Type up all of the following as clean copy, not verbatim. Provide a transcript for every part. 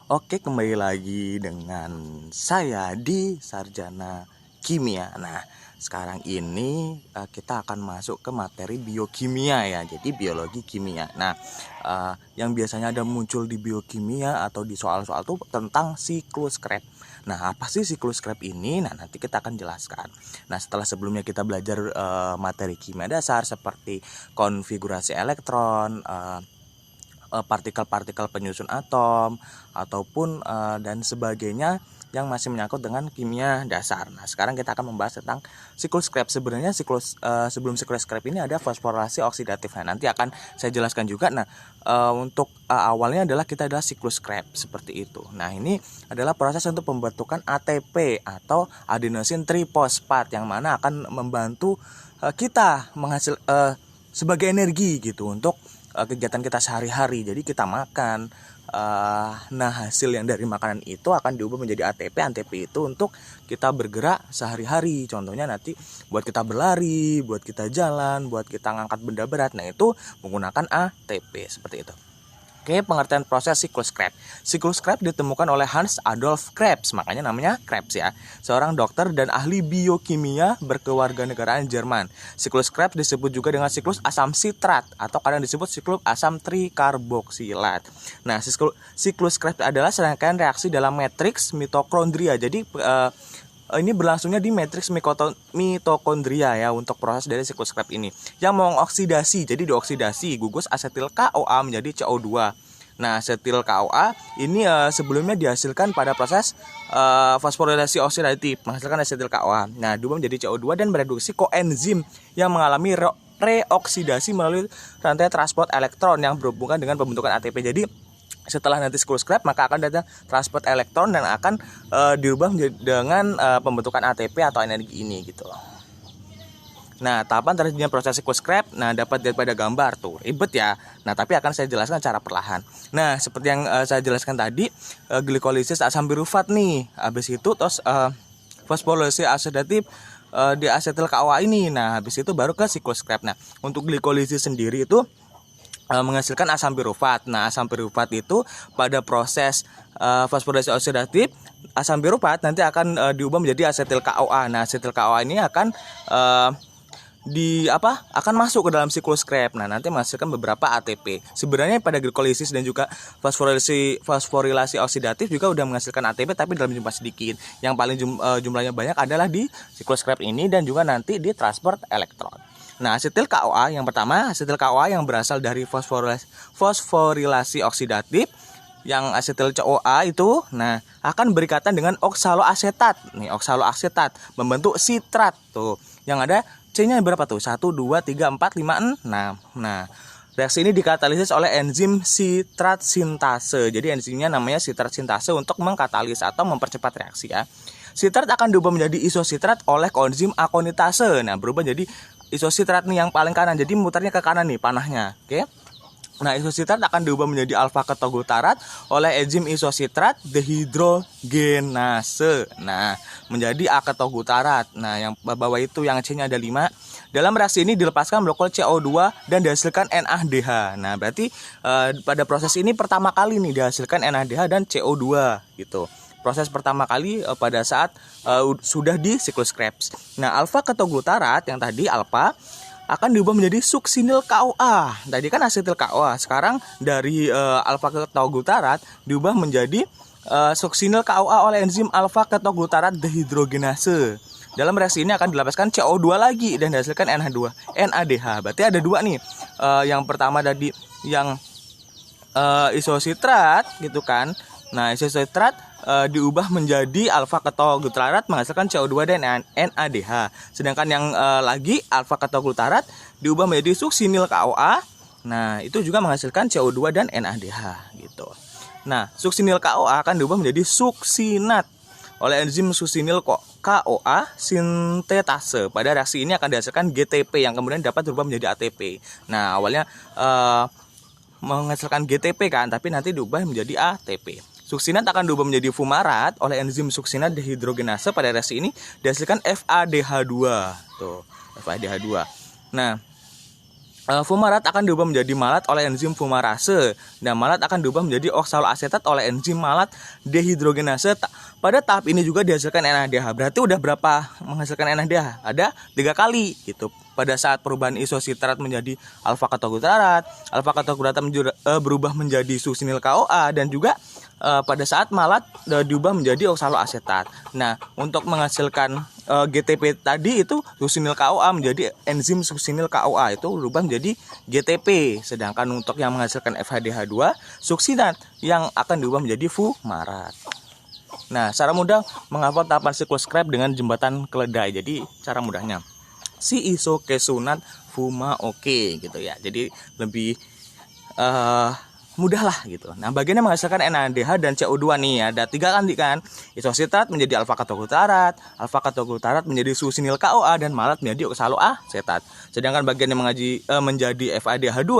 Oke, kembali lagi dengan saya di Sarjana Kimia. Nah, sekarang ini kita akan masuk ke materi biokimia ya. Jadi biologi kimia. Nah, yang biasanya ada muncul di biokimia atau di soal-soal itu tentang siklus Krebs. Nah, apa sih siklus Krebs ini? Nah, nanti kita akan jelaskan. Nah, setelah sebelumnya kita belajar materi kimia dasar seperti konfigurasi elektron, partikel-partikel penyusun atom ataupun dan sebagainya yang masih menyangkut dengan kimia dasar. Nah, sekarang kita akan membahas tentang siklus Krebs. Sebenarnya sebelum siklus Krebs ini ada fosforilasi oksidatif. Nah, nanti akan saya jelaskan juga. Nah, untuk awalnya adalah siklus Krebs seperti itu. Nah, ini adalah proses untuk pembentukan ATP atau adenosine trifosfat yang mana akan membantu kita sebagai energi gitu untuk kegiatan kita sehari-hari. Jadi kita makan, nah hasil yang dari makanan itu akan diubah menjadi ATP. ATP itu untuk kita bergerak sehari-hari. Contohnya nanti buat kita berlari, buat kita jalan, buat kita ngangkat benda berat. Nah, itu menggunakan ATP seperti itu. Oke, pengertian proses siklus Krebs. Siklus Krebs ditemukan oleh Hans Adolf Krebs, makanya namanya Krebs ya. Seorang dokter dan ahli biokimia berkewarganegaraan Jerman. Siklus Krebs disebut juga dengan siklus asam sitrat atau kadang disebut siklus asam trikarboksilat. Nah, siklus Krebs adalah serangkaian reaksi dalam matriks mitokondria. Jadi ini berlangsungnya di matriks mitokondria ya untuk proses dari siklus Krebs ini yang mengoksidasi. Jadi dioksidasi gugus asetil CoA menjadi CO2. Nah, asetil CoA ini sebelumnya dihasilkan pada proses fosforilasi oksidatif menghasilkan asetil CoA. Nah, diubah menjadi CO2 dan bereduksi koenzim yang mengalami reoksidasi melalui rantai transport elektron yang berhubungan dengan pembentukan ATP. Jadi setelah nanti siklus Krebs maka akan ada transport elektron dan akan dirubah dengan pembentukan ATP atau energi ini gitu. Nah, tahapan terjadinya proses siklus Krebs dapat dilihat pada gambar tuh. Ribet ya. Nah, tapi akan saya jelaskan secara perlahan. Nah, seperti yang saya jelaskan tadi, glikolisis asam pirufat nih. Habis itu terus fosforilasi oksidatif di asetil CoA ini. Nah, habis itu baru ke siklus Krebs. Nah, untuk glikolisis sendiri itu menghasilkan asam pirufat. Nah, asam pirufat itu pada proses fosforilasi oksidatif asam pirufat nanti akan diubah menjadi asetil CoA. Nah, asetil CoA ini akan akan masuk ke dalam siklus Krebs. Nah, nanti menghasilkan beberapa ATP. Sebenarnya pada glikolisis dan juga fosforilasi oksidatif juga udah menghasilkan ATP tapi dalam jumlah sedikit. Yang paling jumlahnya banyak adalah di siklus Krebs ini dan juga nanti di transport elektron. Nah, asetil CoA yang pertama, asetil CoA yang berasal dari fosforilasi oksidatif yang asetil CoA itu akan berikatan dengan oksaloasetat. Nih, oksaloasetat membentuk sitrat tuh. Yang ada C-nya berapa tuh? 1 2 3 4 5 6. Nah, reaksi ini dikatalisis oleh enzim sitrat sintase. Jadi enzimnya namanya sitrat sintase untuk mengkatalis atau mempercepat reaksi ya. Sitrat akan diubah menjadi isositrat oleh koenzim akonitase. Nah, berubah jadi isositrat nih yang paling kanan. Jadi mutarnya ke kanan nih panahnya. Oke. Nah, isositrat akan diubah menjadi alfa ketogutarat oleh enzim isositrat dehidrogenase. Nah, menjadi A ketogutarat. Nah, yang bawah itu yang C-nya ada 5. Dalam reaksi ini dilepaskan molekul CO2 dan dihasilkan NADH. Nah, berarti pada proses ini pertama kali nih dihasilkan NADH dan CO2 gitu. Proses pertama kali pada saat sudah di siklus Krebs. Nah, alfa ketogutarat yang tadi alfa akan diubah menjadi suksinil CoA. Tadi kan asetil CoA. Sekarang dari alfa ketogutarat diubah menjadi suksinil CoA oleh enzim alfa ketogutarat dehidrogenase. Dalam reaksi ini akan dilepaskan CO2 lagi dan dihasilkan NADH. Berarti ada dua nih. Yang pertama tadi yang isositrat gitu kan. Nah, isositrat diubah menjadi alfa ketogutarat menghasilkan CO2 dan NADH. Sedangkan yang lagi alfa ketogutarat diubah menjadi suksinil CoA. Nah, itu juga menghasilkan CO2 dan NADH gitu. Nah, suksinil CoA akan diubah menjadi suksinat oleh enzim suksinil CoA sintetase. Pada reaksi ini akan dihasilkan GTP yang kemudian dapat berubah menjadi ATP. Nah, awalnya menghasilkan GTP kan, tapi nanti diubah menjadi ATP. Suksinat akan diubah menjadi fumarat oleh enzim suksinat dehidrogenase. Pada reaksi ini dihasilkan FADH2. Tuh, FADH2. Nah, fumarat akan diubah menjadi malat oleh enzim fumarase. Dan malat akan diubah menjadi oksaloasetat oleh enzim malat dehidrogenase. Pada tahap ini juga dihasilkan NADH. Berarti udah berapa menghasilkan NADH? Ada 3 kali gitu. Pada saat perubahan isositrat menjadi alfa ketoglutarat berubah menjadi succinyl CoA, dan juga pada saat malat diubah menjadi oksaloasetat. Nah, untuk menghasilkan GTP tadi itu succinyl CoA menjadi enzim succinyl CoA itu berubah menjadi GTP. Sedangkan untuk yang menghasilkan FADH2 suksinat yang akan diubah menjadi fumarat. Nah, cara mudah menghafal tahapan siklus Krebs dengan jembatan keledai. Jadi cara mudahnya si isokesunat fuma oke gitu ya. Jadi lebih mudah lah gitu. Nah, bagian yang menghasilkan NADH dan CO2 nih ada 3 kan. Isositrat menjadi alfa ketoglutarat menjadi succinyl CoA, dan malat menjadi oksaloasetat. Sedangkan bagian yang menjadi FADH2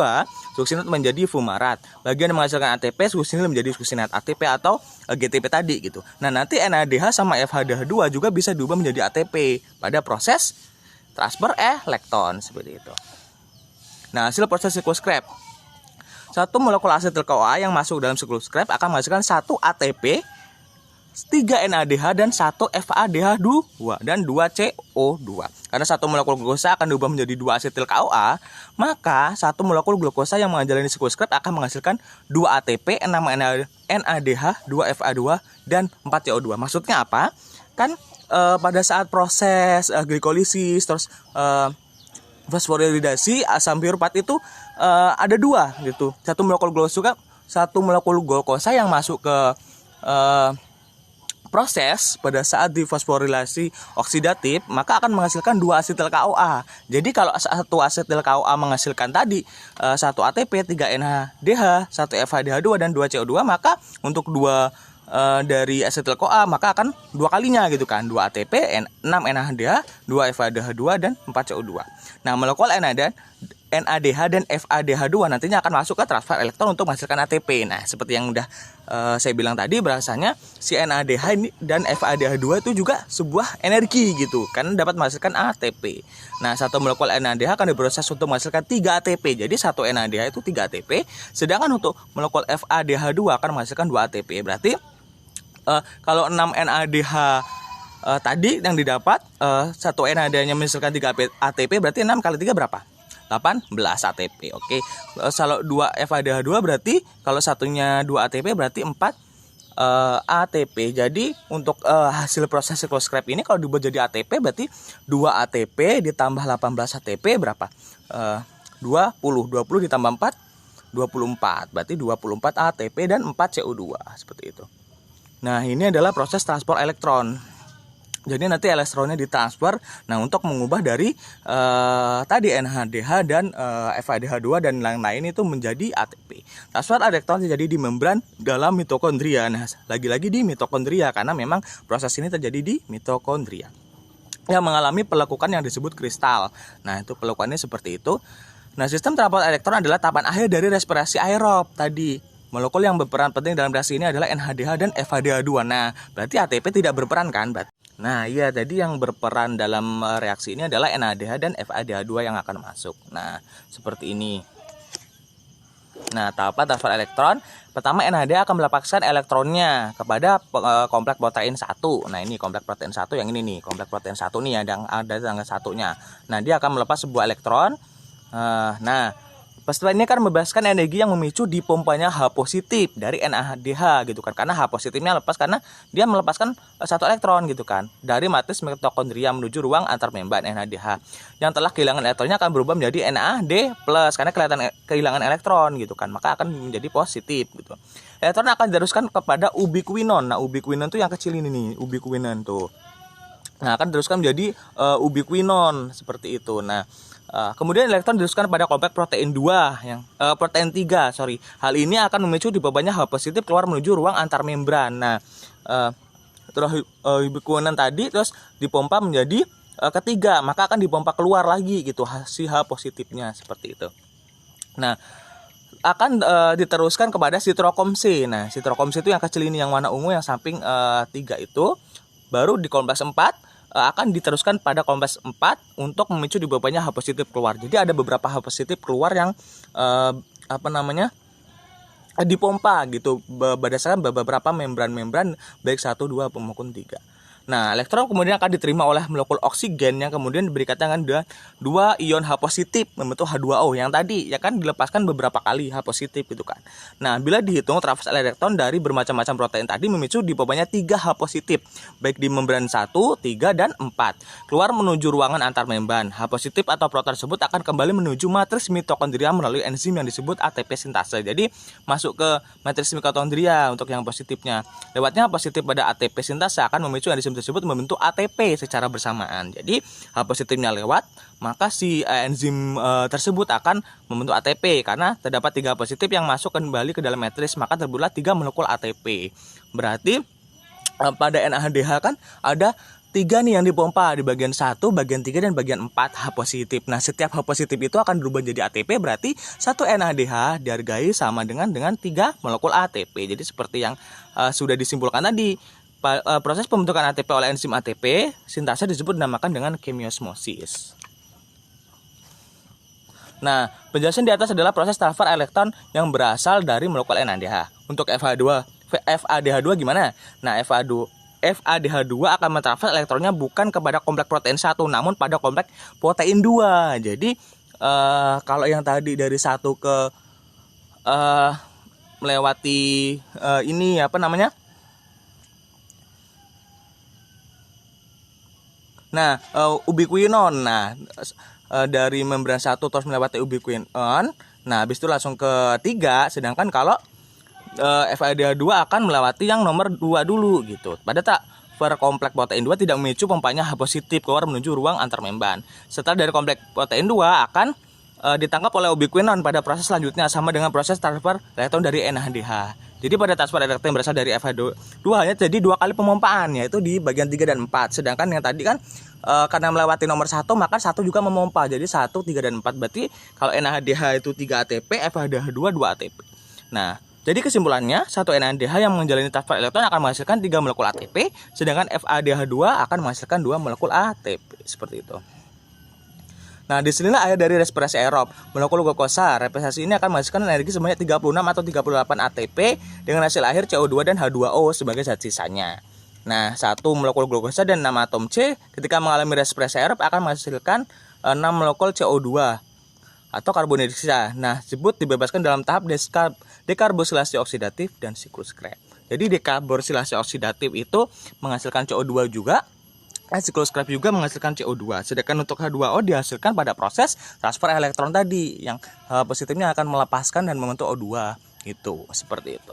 suksinat menjadi fumarat. Bagian yang menghasilkan ATP succinyl menjadi succinat ATP atau GTP tadi gitu. Nah, nanti NADH sama FADH2 juga bisa diubah menjadi ATP pada proses transfer elektron seperti itu. Nah, hasil proses siklus Krebs. Satu molekul asetil CoA yang masuk dalam siklus Krebs akan menghasilkan 1 ATP, 3 NADH, dan 1 FADH2 dan 2 CO2. Karena satu molekul glukosa akan diubah menjadi 2 asetil CoA, maka satu molekul glukosa yang menjalani siklus Krebs akan menghasilkan 2 ATP, 6 NADH, 2 FA2, dan 4 CO2. Maksudnya apa? Kan pada saat proses glikolisis terus fosforilidasi asam piruvat itu ada 2 gitu. Satu molekul glukosa yang masuk ke proses pada saat difosforilasi oksidatif, maka akan menghasilkan 2 asetil CoA. Jadi kalau 1 asetil CoA menghasilkan tadi 1 ATP, 3 NADH, 1 FADH2, dan 2 CO2, maka untuk 2 dari asetil CoA maka akan 2 kalinya gitu kan, 2 ATP, 6 NADH, 2 FADH2, dan 4 CO2. Nah, molekul NADH dan FADH2 nantinya akan masuk ke transfer elektron untuk menghasilkan ATP. Nah, seperti yang udah saya bilang tadi, bahasanya si NADH ini dan FADH2 itu juga sebuah energi gitu, karena dapat menghasilkan ATP. Nah, satu molekul NADH akan diproses untuk menghasilkan 3 ATP. Jadi satu NADH itu 3 ATP, sedangkan untuk molekul FADH2 akan menghasilkan 2 ATP. Berarti kalau 6 NADH tadi yang didapat, satu NADH-nya menghasilkan 3 ATP, berarti 6 kali 3 berapa? 18 ATP. Oke. Kalau 2 FADH2 berarti kalau satunya 2 ATP berarti 4 ATP. Jadi untuk hasil proses siklus Krebs ini kalau dibuat jadi ATP berarti 2 ATP ditambah 18 ATP berapa? 20 ditambah 4 24. Berarti 24 ATP dan 4 CO2 seperti itu. Nah, ini adalah proses transport elektron. Jadi nanti elektronnya ditransfer. Nah, untuk mengubah dari tadi NADH dan FADH2 dan lain-lain itu menjadi ATP. Transfer elektron terjadi di membran dalam mitokondria. Nah, lagi-lagi di mitokondria karena memang proses ini terjadi di mitokondria yang mengalami pelekukan yang disebut kristal. Nah, itu pelekukannya seperti itu. Nah, sistem transport elektron adalah tahapan akhir dari respirasi aerob tadi. Molekul yang berperan penting dalam reaksi ini adalah NADH dan FADH2. Nah, berarti ATP tidak berperan kan? Nah, iya, tadi yang berperan dalam reaksi ini adalah NADH dan FADH2 yang akan masuk. Nah, seperti ini. Nah, tahapan transfer elektron. Pertama, NADH akan melepaskan elektronnya kepada kompleks protein 1. Nah, ini kompleks protein 1 yang ini nih. Kompleks protein 1 nih yang ada tanggal 1-nya. Nah, dia akan melepas sebuah elektron. Nah, peristiwa ini akan membebaskan energi yang memicu dipompanya H positif dari NADH gitu kan. Karena H positifnya lepas karena dia melepaskan 1 elektron gitu kan. Dari matris mitokondria menuju ruang antar membran NADH. Yang telah kehilangan elektronnya akan berubah menjadi NAD+ karena kehilangan elektron gitu kan. Maka akan menjadi positif gitu. Elektron akan diteruskan kepada ubiquinon. Nah, ubiquinon tuh yang kecil ini nih, ubiquinon tuh. Nah, akan diteruskan menjadi ubiquinon seperti itu. Nah, kemudian elektron diteruskan pada kompleks protein 2 yang protein 3, sorry. Hal ini akan memicu dibawanya H positif keluar menuju ruang antar membran. Nah, terus ubiquinon tadi terus dipompa menjadi ketiga, maka akan dipompa keluar lagi gitu si H positifnya seperti itu. Nah, akan diteruskan kepada sitrokom C. Nah, sitrokom C itu yang kecil ini yang warna ungu yang samping 3 itu. Baru di kompleks 4 akan diteruskan pada kompleks 4 untuk memicu dibawanya H positif keluar. Jadi ada beberapa H positif keluar yang dipompa gitu berdasarkan beberapa membran-membran baik 1, 2 maupun 3. Nah, elektron kemudian akan diterima oleh molekul oksigen yang kemudian berikatan dengan dua ion H positif membentuk H2O yang tadi ya kan dilepaskan beberapa kali H positif gitu kan. Nah, bila dihitung transfer elektron dari bermacam-macam protein tadi memicu dibawanya 3 H positif baik di membran 1, 3 dan 4. Keluar menuju ruangan antar membran. H positif atau protein tersebut akan kembali menuju matriks mitokondria melalui enzim yang disebut ATP sintase. Jadi, masuk ke matriks mitokondria untuk yang positifnya. Lewatnya H positif pada ATP sintase akan memicu enzim tersebut membentuk ATP secara bersamaan. Jadi H positifnya lewat, maka si enzim tersebut akan membentuk ATP karena terdapat 3 positif yang masuk kembali ke dalam matriks, maka terbuatlah 3 molekul ATP. Berarti pada NADH kan ada 3 nih yang dipompa di bagian 1, bagian 3 dan bagian 4 H positif. Nah, setiap H positif itu akan berubah jadi ATP, berarti 1 NADH dihargai sama dengan 3 molekul ATP. Jadi seperti yang sudah disimpulkan tadi, proses pembentukan ATP oleh enzim ATP sintase disebut dinamakan dengan kemiosmosis. Nah, penjelasan di atas adalah proses transfer elektron yang berasal dari molekul NADH. Untuk FADH2 gimana? Nah, FADH2 akan mentransfer elektronnya bukan kepada kompleks protein 1 namun pada kompleks protein 2. Jadi kalau yang tadi dari 1 ke melewati ini ubiquinon. Nah, dari membran 1 terus melewati ubiquinon. Nah, habis itu langsung ke 3, sedangkan kalau FADH2 akan melewati yang nomor 2 dulu gitu. Pada per kompleks protein 2 tidak memicu pompanya H positif keluar menuju ruang antar membran. Setelah dari kompleks protein 2 akan ditangkap oleh ubiquinon pada proses selanjutnya sama dengan proses transfer elektron dari NADH. Jadi pada transfer elektron berasal dari FADH2 hanya jadi 2 kali pemompaan, yaitu di bagian 3 dan 4. Sedangkan yang tadi kan karena melewati nomor 1 maka 1 juga memompa. Jadi 1, 3 dan 4. Berarti kalau NADH itu 3 ATP, FADH2 2 ATP. Nah, jadi kesimpulannya 1 NADH yang menjalani transfer elektron akan menghasilkan 3 molekul ATP, sedangkan FADH2 akan menghasilkan 2 molekul ATP. Seperti itu. Nah, disinilah air dari respirasi aerob. Molekul glukosa, respirasi ini akan menghasilkan energi sebanyak 36 atau 38 ATP dengan hasil akhir CO2 dan H2O sebagai zat sisanya. Nah, 1 molekul glukosa dan 6 atom C ketika mengalami respirasi aerob akan menghasilkan 6 molekul CO2 atau karbon dioksida. Nah, tersebut dibebaskan dalam tahap dekarboksilasi oksidatif dan siklus Krebs. Jadi dekarboksilasi oksidatif itu menghasilkan CO2 juga. Siklus Krebs juga menghasilkan CO2. Sedangkan untuk H2O dihasilkan pada proses transfer elektron tadi yang positifnya akan melepaskan dan membentuk O2 itu seperti itu.